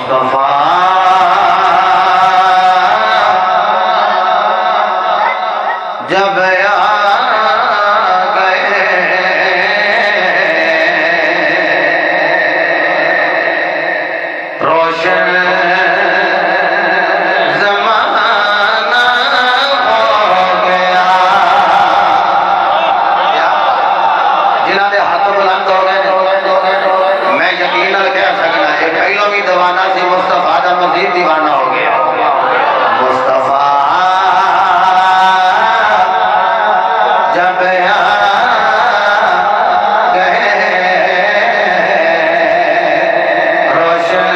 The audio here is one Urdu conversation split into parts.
مصطفیٰ جب دیوانہ ہو گیا مصطفیٰ جب گئے روشن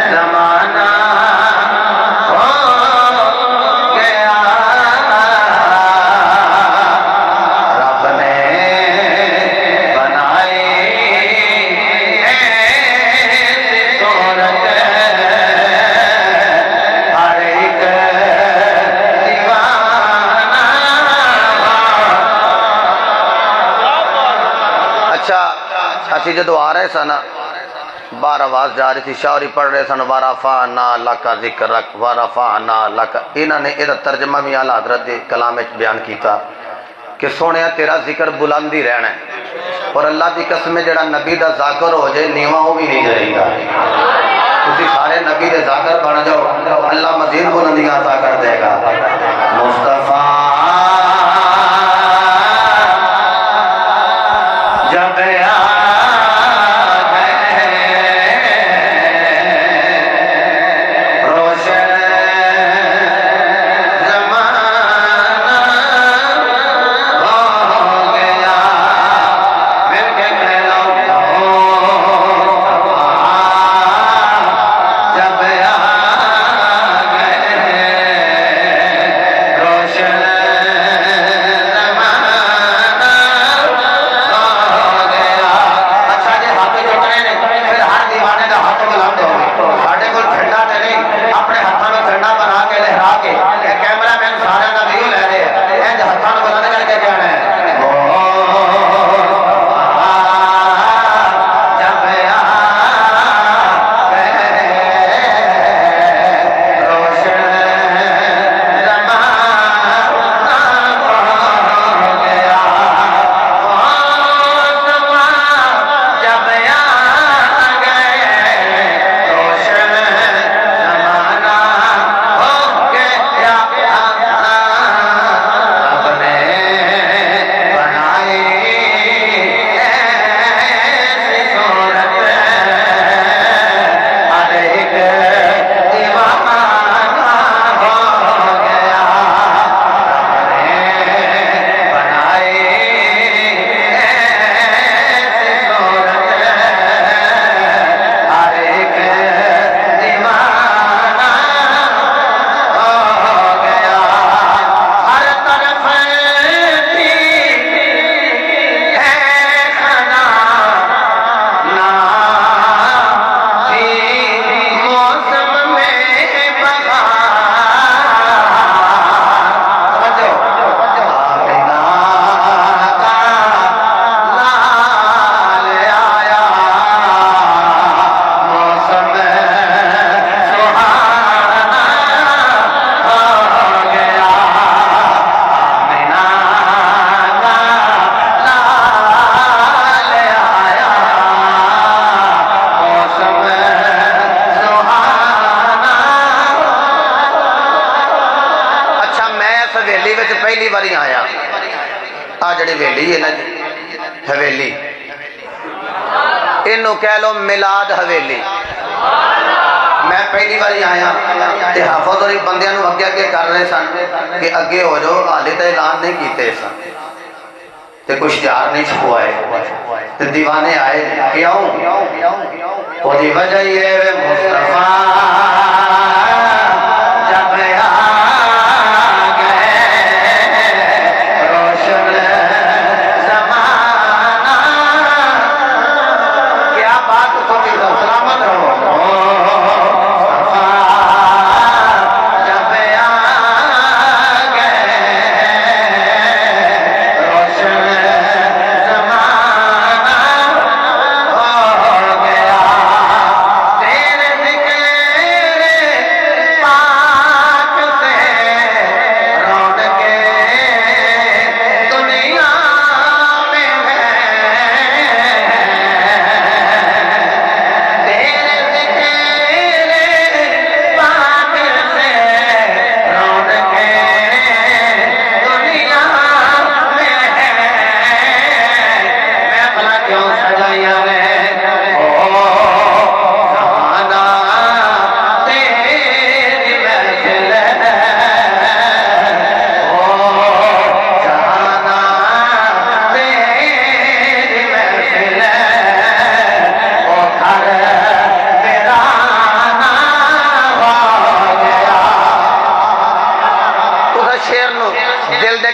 زمانہ ہو گیا مصطفیٰ جب گئے روشن اسی جدو آ رہے سن بار آواز جا رہی تھی شاعری پڑھ رہے سن ورفعنا لک ذکرک ورفعنا لک انہوں نے یہ ترجمہ بھی اعلیٰ حضرت دے کلام میں بیان کیتا کہ سونے تیرا ذکر بلند ہی رہنا ہے اور اللہ دی قسم جڑا نبی دا ذاکر ہو جائے نیواں ہو بھی نہیں جائے گا تسی سارے نبی دے ذاکر بن جاؤ اللہ مزید بلندیاں عطا کر دے گا مصطفیٰ جب پہلی باری آیا جڑی ویلی ہے نا حویلی انہوں کہہ لو میلاد حویلی میں پہلی باری آیا تے حافظ اور بندیاں نو اگے اگے کر رہے سن کہ اگے ہو جو حالے تے اعلان نہیں کیتے سن تے کچھ اشتہار نہیں چھپوائے تے دیوانے آئے کیوں وہ دی وجہ یہ ہے مصطفیٰ سلامت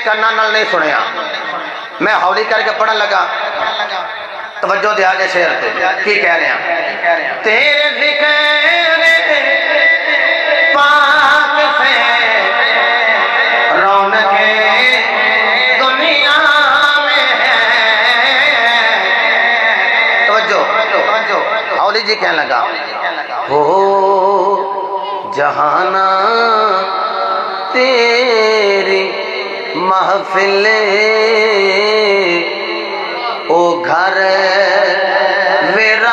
کنا نال نہیں سنیا میں ہولی کر کے پڑھن لگا توجہ دیا جے شعر تے کی کہہ رہے ہیں تیرے ذکر پاک سے رونقیں دنیا میں ہے توجہ ہولی جی کہنے لگا ہو جہانا تیری محفل او گھر ویران